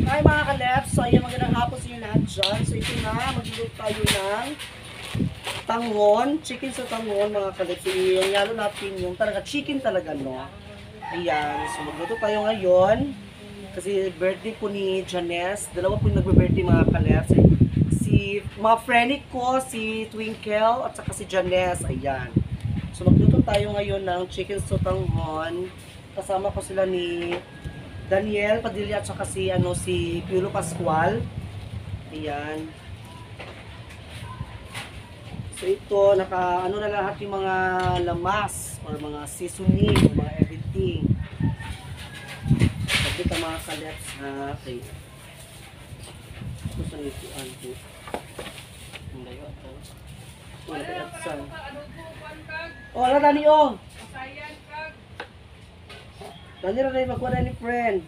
Hi mga ka-Leps, so ayan, magandang hapon sa inyo lahat dyan. So ito na, magluluto tayo ng tanghon, chicken sa tanghon mga ka-Leps. So yung yalo natin yung talaga chicken talaga, no? Ayan, so magluto tayo ngayon. Kasi birthday po ni Janice, dalawa po yung nagbe-birthday mga ka-Leps. Si mga friend ko, si Twinkle at saka si Janice, ayan. So magluto tayo ngayon ng chicken sa tanghon. Kasama ko sila ni Daniel Padilla at saka si Piolo Pascual. Ayan. So ito naka na lahat yung mga lamas or mga seasoning, mga everything. So kita mga ka-Leps ha. Okay. Gusto nito anto. Hindi yo to. Wala pa san. Oh, ala Dani oh. Dani ra na magkuha ni friend.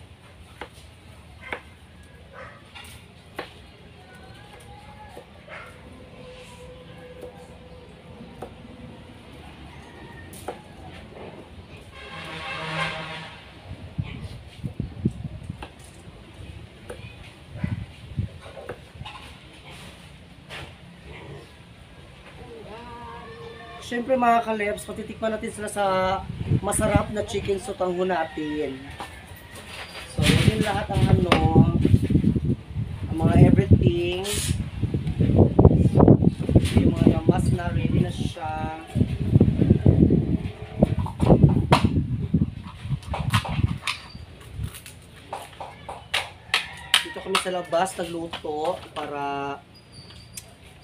Siyempre mga ka-Leps, patitikman natin sila sa masarap na chicken sotanghon natin. So, yun lahat ang ang mga everything. Yung mga lamas na ready na siya. Dito kami sa labas nagluto para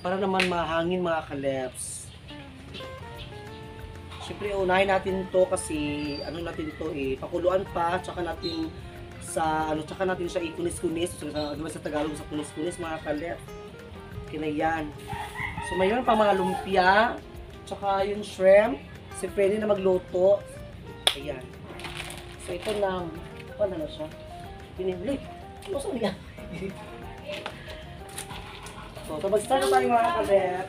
naman mahangin mga ka-Leps. Siyempre, unahin natin to kasi natin ito pakuluan pa, tsaka natin siya ikunis-kunis. So, sa Tagalog sa kunis-kunis mga kalep. Kinayan. So, mayroon pa mga lumpia, tsaka yung shrimp. Si Freddy na magluto. Ayan. So, ito na, paano na siya? Piniblik. Gusto niya. So, mag-start na tayo mga kalep.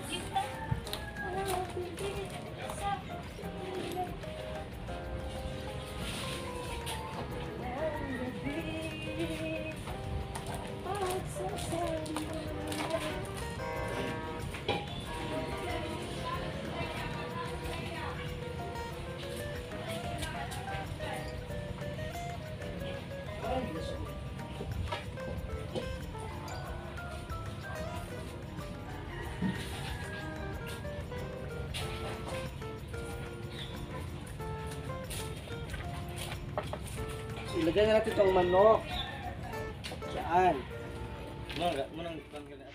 Ilagay na natin itong manok. Diyan. Munang tanggalin.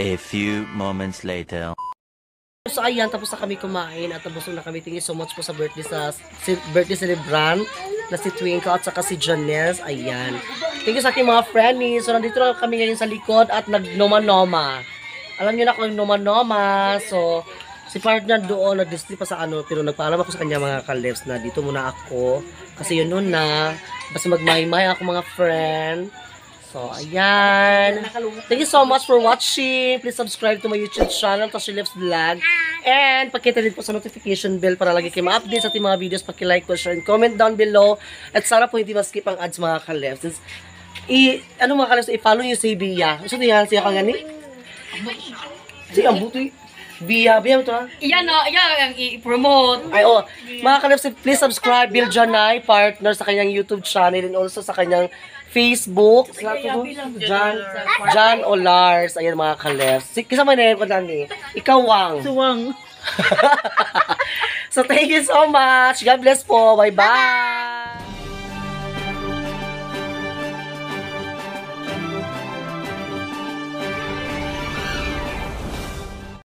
A few moments later. So ayan, tapos na kami kumain at tapos na kami. Thank you so much po sa birthday celebrant na si Twinkle at saka si Janelle. Ayan. Thank you sa aking mga friendies. So nandito na kami ngayon sa likod at nag-noma-noma. Alam niyo na kung noma-noma. So si partner doon nag-display pa sa ano, pero nagpaalam ako sa kanya mga ka-lives na dito muna ako. Kasi yun nun na. Basta magmahay-mahay ako mga friend. So, ayan. Thank you so much for watching. Please subscribe to my YouTube channel, Toshi Lips Vlog. And pakita din po sa notification bell para lagi kayo ma-update sa ating mga videos. Paki-like po, share, and comment down below. At sana po hindi ma-skip ang ads mga ka-lips. Ano mga ka-lips, i-follow nyo si Bia. Gusto niya siya kang gani? Si ang butoy. Bia mo to ha? Iyan na, iyan ang i-promote. Ay, oh. Mga ka-lips, please subscribe Bill Janay, partner sa kanyang YouTube channel and also sa kanyang Facebook. John Olars. Ayan mga ka-lips. Kisa man na ko dami. Ikaw, Wang. Suwang. So, thank you so much. God bless po. Bye-bye.